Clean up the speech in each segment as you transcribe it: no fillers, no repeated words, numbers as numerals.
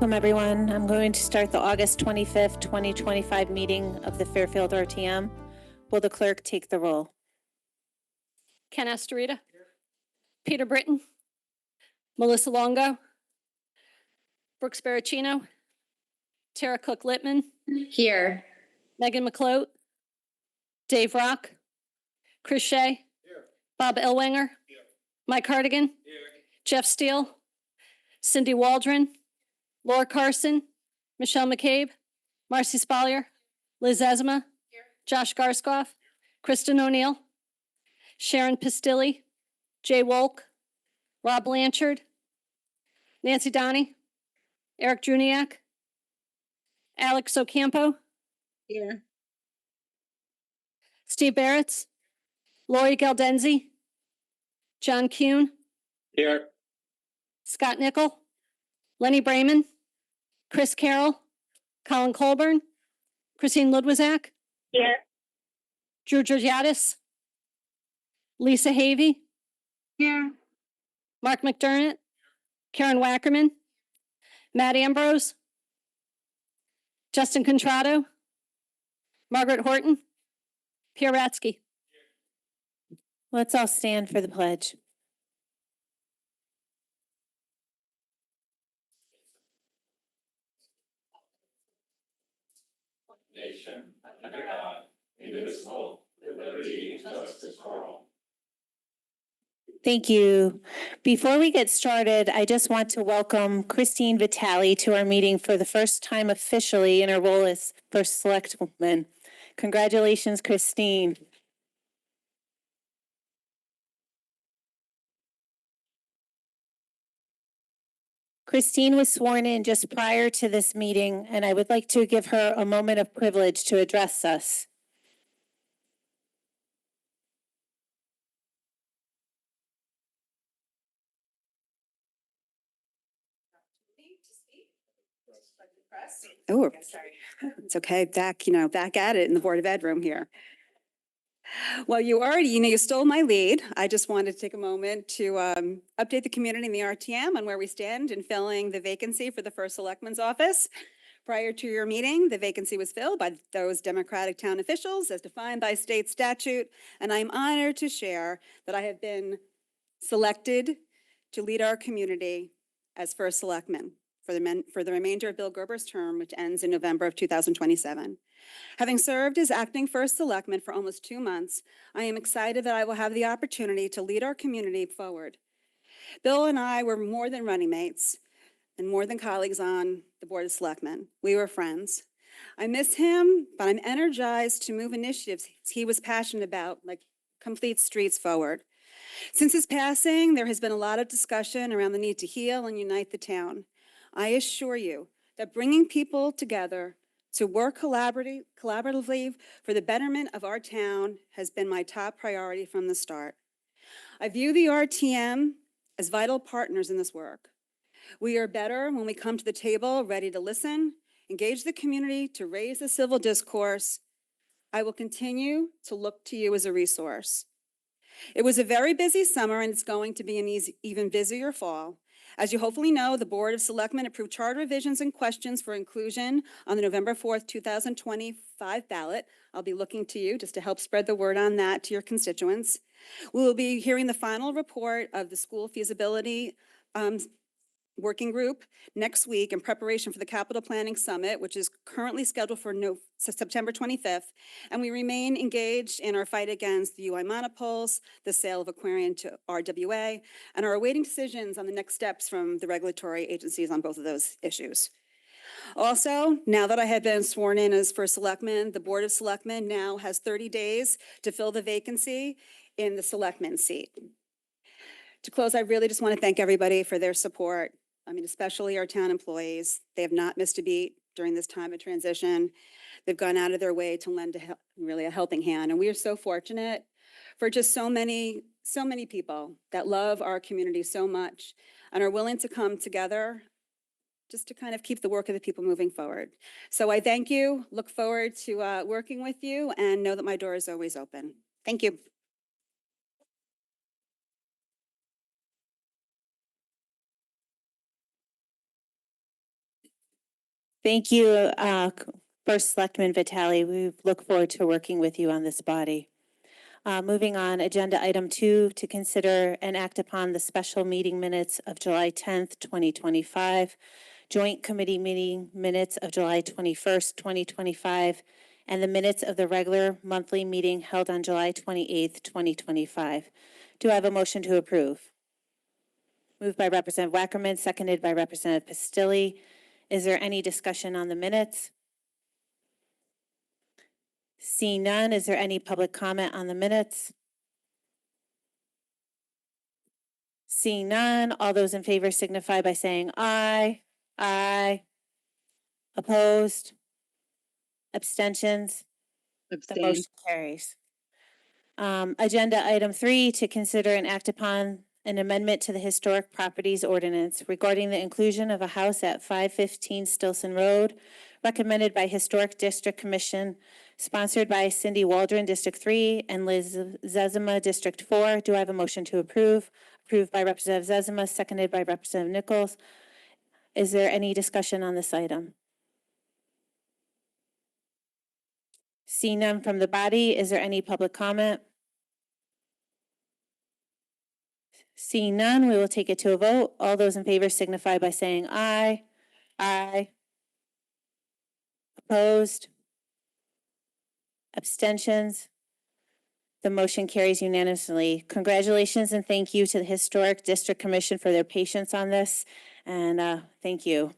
Welcome, everyone. I'm going to start the August 25th, 2025 meeting of the Fairfield RTM. Will the clerk take the roll? Ken Astorita. Peter Britton. Melissa Longo. Brooks Baracchino. Tara Cook-Littman. Here. Megan McCloat. Dave Rock. Chris Shea. Here. Bob Ellwanger. Here. Mike Hardigan. Here. Jeff Steele. Cindy Waldron. Laura Carson. Michelle McCabe. Marcy Spalier. Liz Ezema. Here. Josh Garskoff. Kristen O'Neill. Sharon Pistilli. Jay Wolk. Rob Blanchard. Nancy Donnie. Eric Juniak. Alex Ocampo. Here. Steve Barretts. Lori Galdenzi. John Kuhn. Here. Scott Nickel. Lenny Brayman. Chris Carroll. Colin Colburn. Christine Ludwizak. Here. Drew Georgiadis. Lisa Havey. Here. Mark McDermott. Karen Wackerman. Matt Ambrose. Justin Contrado. Margaret Horton. Pierre Ratsky. Let's all stand for the pledge. Nation, under God, indivisible, with liberty and justice for all. Thank you. Before we get started, I just want to welcome Christine Vitale to our meeting for the first time officially in her role as First Selectwoman. Congratulations, Christine. Christine was sworn in just prior to this meeting, and I would like to give her a moment of privilege to address us. Oh, it's okay. Back at it in the Board of Ed room here. Well, you stole my lead. I just wanted to take a moment to update the community in the RTM on where we stand in filling the vacancy for the First Selectman's office. Prior to your meeting, the vacancy was filled by those Democratic town officials as defined by state statute, and I'm honored to share that I have been selected to lead our community as First Selectman for the remainder of Bill Gerber's term, which ends in November of 2027. Having served as acting First Selectman for almost 2 months, I am excited that I will have the opportunity to lead our community forward. Bill and I were more than running mates and more than colleagues on the Board of Selectmen. We were friends. I miss him, but I'm energized to move initiatives he was passionate about, like Complete Streets Forward. Since his passing, there has been a lot of discussion around the need to heal and unite the town. I assure you that bringing people together to work collaboratively for the betterment of our town has been my top priority from the start. I view the RTM as vital partners in this work. We are better when we come to the table ready to listen, engage the community to raise the civil discourse. I will continue to look to you as a resource. It was a very busy summer and it's going to be an even busier fall. As you hopefully know, the Board of Selectmen approved charter revisions and questions for inclusion on the November 4th, 2025 ballot. I'll be looking to you just to help spread the word on that to your constituents. We will be hearing the final report of the school feasibility working group next week in preparation for the Capital Planning Summit, which is currently scheduled for September 25th. And we remain engaged in our fight against the UI monopoles, the sale of Aquarian to RWA, and are awaiting decisions on the next steps from the regulatory agencies on both of those issues. Also, now that I have been sworn in as First Selectman, the Board of Selectmen now has 30 days to fill the vacancy in the Selectman seat. To close, I really just want to thank everybody for their support. I mean, especially our town employees. They have not missed a beat during this time of transition. They've gone out of their way to lend really a helping hand. And we are so fortunate for just so many people that love our community so much and are willing to come together just to kind of keep the work of the people moving forward. So I thank you, look forward to working with you, and know that my door is always open. Thank you. Thank you, First Selectman Vitale. We look forward to working with you on this body. Moving on, agenda item 2, to consider and act upon the special meeting minutes of July 10th, 2025, joint committee meeting minutes of July 21st, 2025, and the minutes of the regular monthly meeting held on July 28th, 2025. Do I have a motion to approve? Moved by Representative Wackerman, seconded by Representative Pistilli. Is there any discussion on the minutes? Seeing none, is there any public comment on the minutes? Seeing none, all those in favor signify by saying aye. Aye. Opposed? Abstentions? The Abstain. motion carries. Agenda item 3, to consider and act upon an amendment to the Historic Properties Ordinance regarding the inclusion of a house at 515 Stilson Road, recommended by Historic District Commission, sponsored by Cindy Waldron, District 3, and Liz Zezima, District 4. Do I have a motion to approve? Approved by Representative Zezima, seconded by Representative Nichols. Is there any discussion on this item? See none from the body. Is there any public comment? Seeing none, we will take it to a vote. All those in favor signify by saying aye. Aye. Opposed? Abstentions? The motion carries unanimously. Congratulations and thank you to the Historic District Commission for their patience on this, and thank you.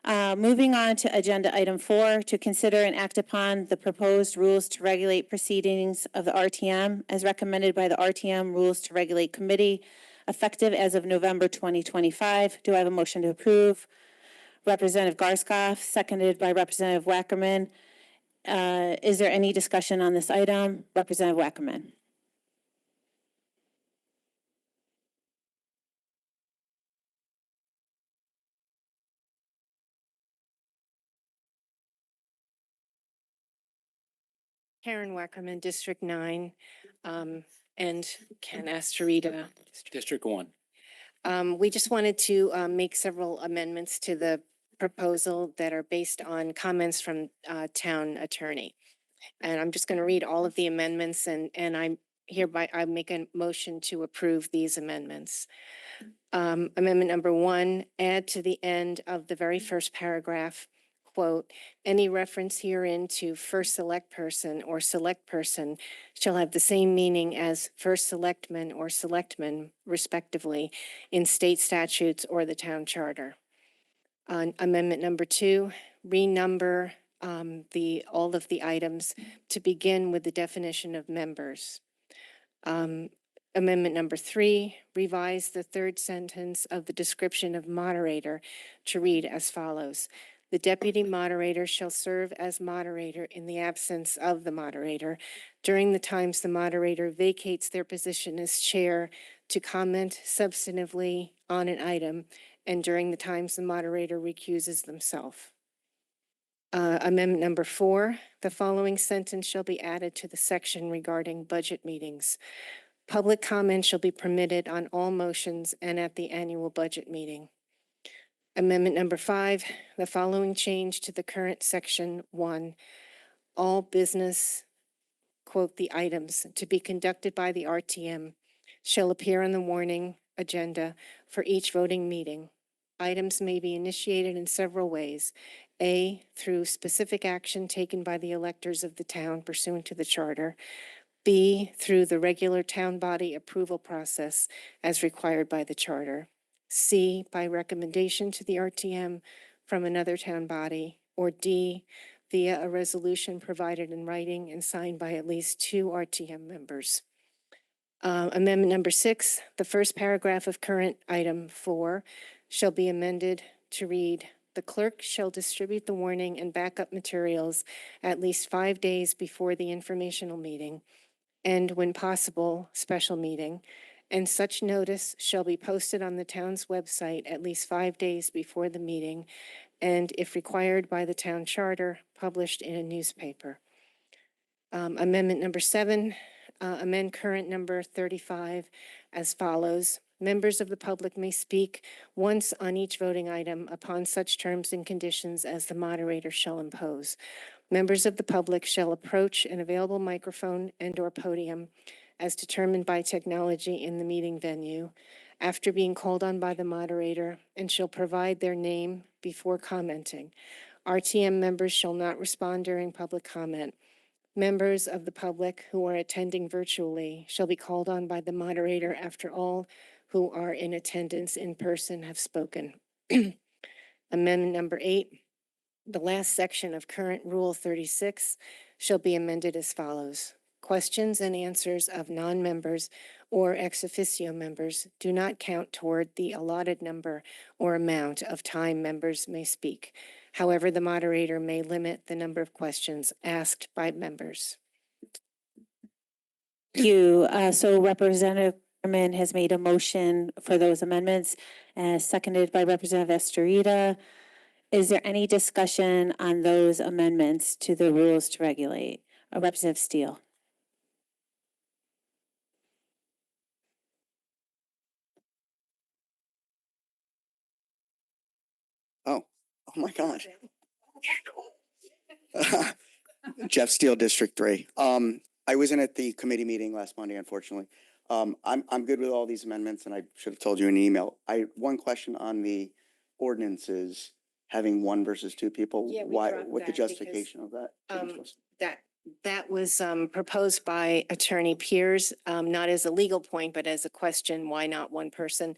Moving on to agenda item 4, to consider and act upon the proposed rules to regulate proceedings of the RTM as recommended by the RTM Rules to Regulate Committee, effective as of November 2025. Do I have a motion to approve? Representative Garskoff, seconded by Representative Wackerman. Is there any discussion on this item? Representative Wackerman. Karen Wackerman, District 9, and Ken Astorita. District 1. We just wanted to make several amendments to the proposal that are based on comments from town attorney. And I'm just going to read all of the amendments, and I make a motion to approve these amendments. Amendment number 1, add to the end of the very first paragraph, quote, any reference herein to first select person or select person shall have the same meaning as first selectman or selectman, respectively, in state statutes or the town charter. Amendment number 2, renumber all of the items to begin with the definition of members. Amendment number 3, revise the third sentence of the description of moderator to read as follows. The deputy moderator shall serve as moderator in the absence of the moderator during the times the moderator vacates their position as chair to comment substantively on an item and during the times the moderator recuses themselves. Amendment number 4, the following sentence shall be added to the section regarding budget meetings. Public comment shall be permitted on all motions and at the annual budget meeting. Amendment number 5, the following change to the current section 1, all business, quote, the items to be conducted by the RTM shall appear on the warning agenda for each voting meeting. Items may be initiated in several ways. A, through specific action taken by the electors of the town pursuant to the charter. B, through the regular town body approval process as required by the charter. C, by recommendation to the RTM from another town body. Or D, via a resolution provided in writing and signed by at least 2 RTM members. Amendment number 6, the first paragraph of current item 4 shall be amended to read, the clerk shall distribute the warning and backup materials at least 5 days before the informational meeting and, when possible, special meeting, and such notice shall be posted on the town's website at least 5 days before the meeting and, if required by the town charter, published in a newspaper. Amendment number 7, amend current number 35 as follows. Members of the public may speak once on each voting item upon such terms and conditions as the moderator shall impose. Members of the public shall approach an available microphone and/or podium as determined by technology in the meeting venue after being called on by the moderator and shall provide their name before commenting. RTM members shall not respond during public comment. Members of the public who are attending virtually shall be called on by the moderator after all who are in attendance in person have spoken. Amendment number 8, the last section of current Rule 36 shall be amended as follows. Questions and answers of non-members or ex officio members do not count toward the allotted number or amount of time members may speak. However, the moderator may limit the number of questions asked by members. Thank you. So Representative Ackerman has made a motion for those amendments, seconded by Representative Estorita. Is there any discussion on those amendments to the rules to regulate? Representative Steele. Oh my God. Jeff Steele, District 3. I wasn't at the committee meeting last Monday, unfortunately. I'm good with all these amendments, and I should have told you in an email. One question on the ordinances having 1 versus 2 people. Yeah, we Why? dropped What the that because, justification of that? That was proposed by Attorney Piers, not as a legal point, but as a question, why not 1 person?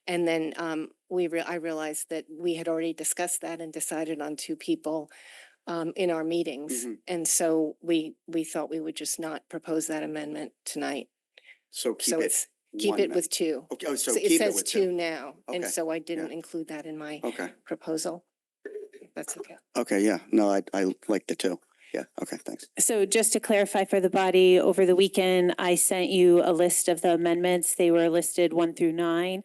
And then I realized that we had already discussed that and decided on 2 people in our meetings. Mhm. And so we thought we would just not propose that amendment tonight. So keep So it. it's, keep one it mem- with 2. Okay. Oh, so So it keep it says with 2 2. now, and Okay, so I didn't yeah. include that in my Okay. proposal. That's okay. Okay. Yeah. No, I like the 2. Yeah. Okay. Thanks. So just to clarify for the body, over the weekend, I sent you a list of the amendments. They were listed 1 through 9.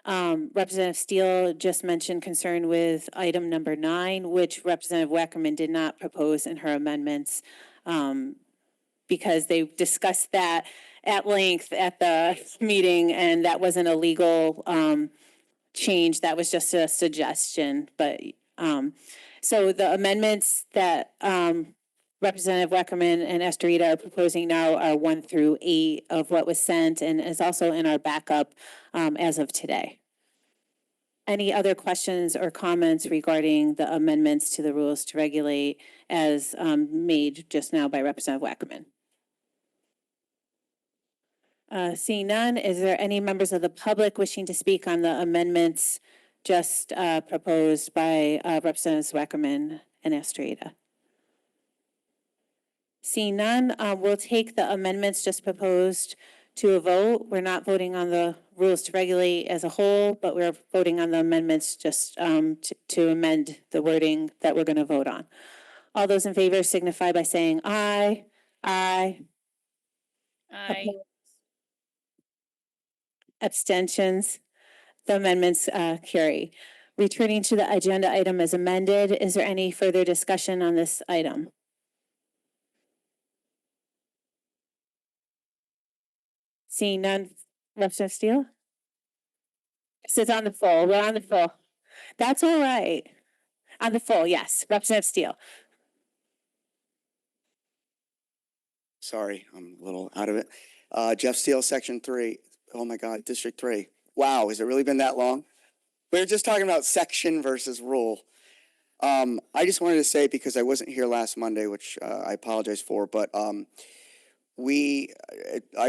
Representative Steele just mentioned concern with item number 9, which Representative Wackerman did not propose in her amendments, because they discussed that at length at the meeting, and that wasn't a legal change. That was just a suggestion. But so the amendments that Representative Wackerman and Estorita are proposing now are 1 through 8 of what was sent and is also in our backup as of today. Any other questions or comments regarding the amendments to the rules to regulate as made just now by Representative Wackerman? Seeing none, is there any members of the public wishing to speak on the amendments just proposed by Representatives Wackerman and Estorita? Seeing none, we'll take the amendments just proposed to a vote. We're not voting on the rules to regulate as a whole, but we're voting on the amendments just to amend the wording that we're going to vote on. All those in favor signify by saying aye. Aye. Aye. Abstentions. The amendments carry. Returning to the agenda item as amended, is there any further discussion on this item? Seeing none, Representative Steele? It's on the full, we're on the full. That's all right. On the full, yes, Representative Steele. Sorry, I'm a little out of it. Jeff Steele, Section 3. Oh my God, District 3. Wow, has it really been that long? We were just talking about section versus rule. I just wanted to say, because I wasn't here last Monday, which I apologize for, but I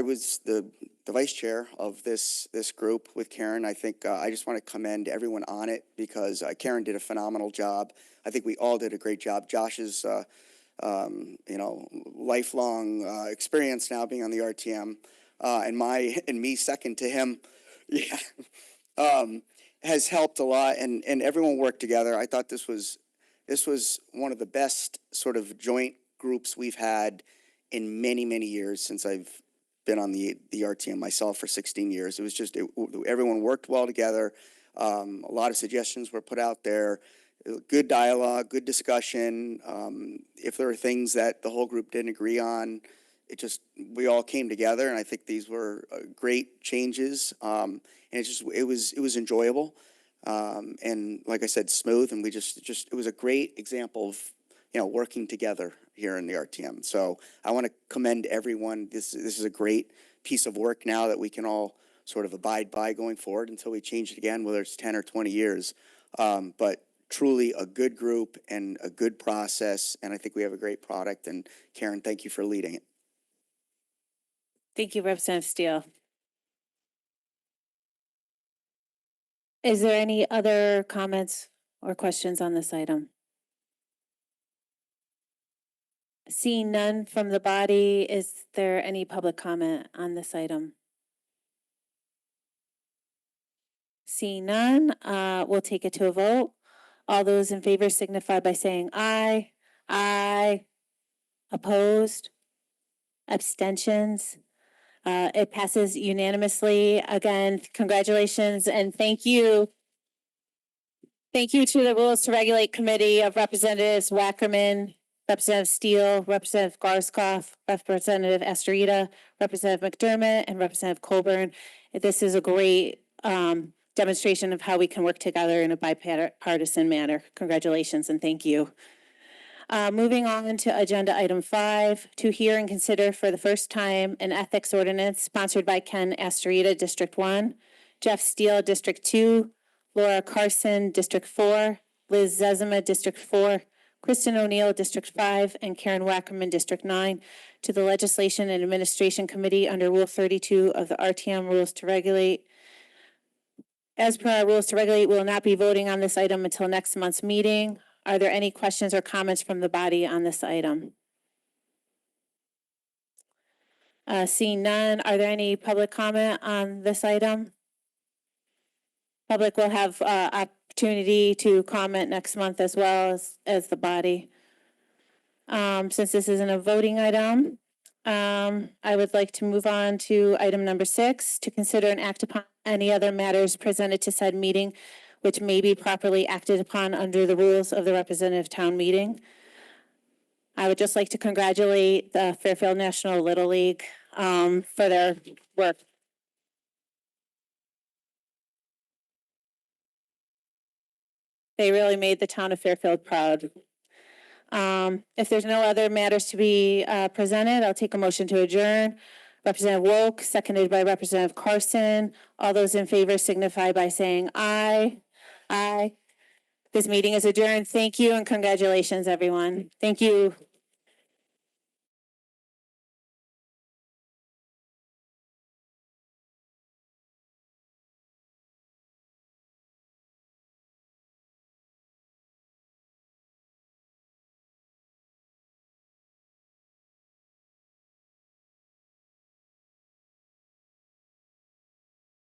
was the vice chair of this group with Karen. I think I just want to commend everyone on it, because Karen did a phenomenal job. I think we all did a great job. Josh's lifelong experience now being on the RTM, and me second to him, yeah, has helped a lot, and everyone worked together. I thought this was one of the best sort of joint groups we've had in many years since I've been on the RTM myself for 16 years. It was just, everyone worked well together. A lot of suggestions were put out there. Good dialogue, good discussion. If there were things that the whole group didn't agree on, we all came together, and I think these were great changes. And it was enjoyable. And like I said, smooth, and it was a great example of, working together here in the RTM. So I want to commend everyone. This is a great piece of work now that we can all sort of abide by going forward until we change it again, whether it's 10 or 20 years. But truly a good group and a good process, and I think we have a great product. And Karen, thank you for leading it. Thank you, Representative Steele. Is there any other comments or questions on this item? Seeing none from the body, is there any public comment on this item? Seeing none, we'll take it to a vote. All those in favor signify by saying aye. Aye. Opposed? Abstentions? It passes unanimously. Again, congratulations and thank you. Thank you to the Rules to Regulate Committee of Representatives Wackerman, Representative Steele, Representative Garskoff, Representative Astorita, Representative McDermott, and Representative Colburn. This is a great demonstration of how we can work together in a bipartisan manner. Congratulations and thank you. Moving on to agenda item 5, to hear and consider for the first time an ethics ordinance sponsored by Ken Astorita, District 1, Jeff Steele, District 2, Laura Carson, District 4, Liz Zezima, District 4, Kristen O'Neill, District 5, and Karen Wackerman, District 9, to the Legislation and Administration Committee under Rule 32 of the RTM Rules to Regulate. As per our Rules to Regulate, we will not be voting on this item until next month's meeting. Are there any questions or comments from the body on this item? Seeing none, are there any public comment on this item? Public will have opportunity to comment next month as well as the body. Since this isn't a voting item, I would like to move on to item number 6, to consider and act upon any other matters presented to said meeting which may be properly acted upon under the rules of the representative town meeting. I would just like to congratulate the Fairfield National Little League for their work. They really made the town of Fairfield proud. If there's no other matters to be presented, I'll take a motion to adjourn. Representative Wolk, seconded by Representative Carson. All those in favor signify by saying aye. Aye. This meeting is adjourned. Thank you and congratulations, everyone. Thank you.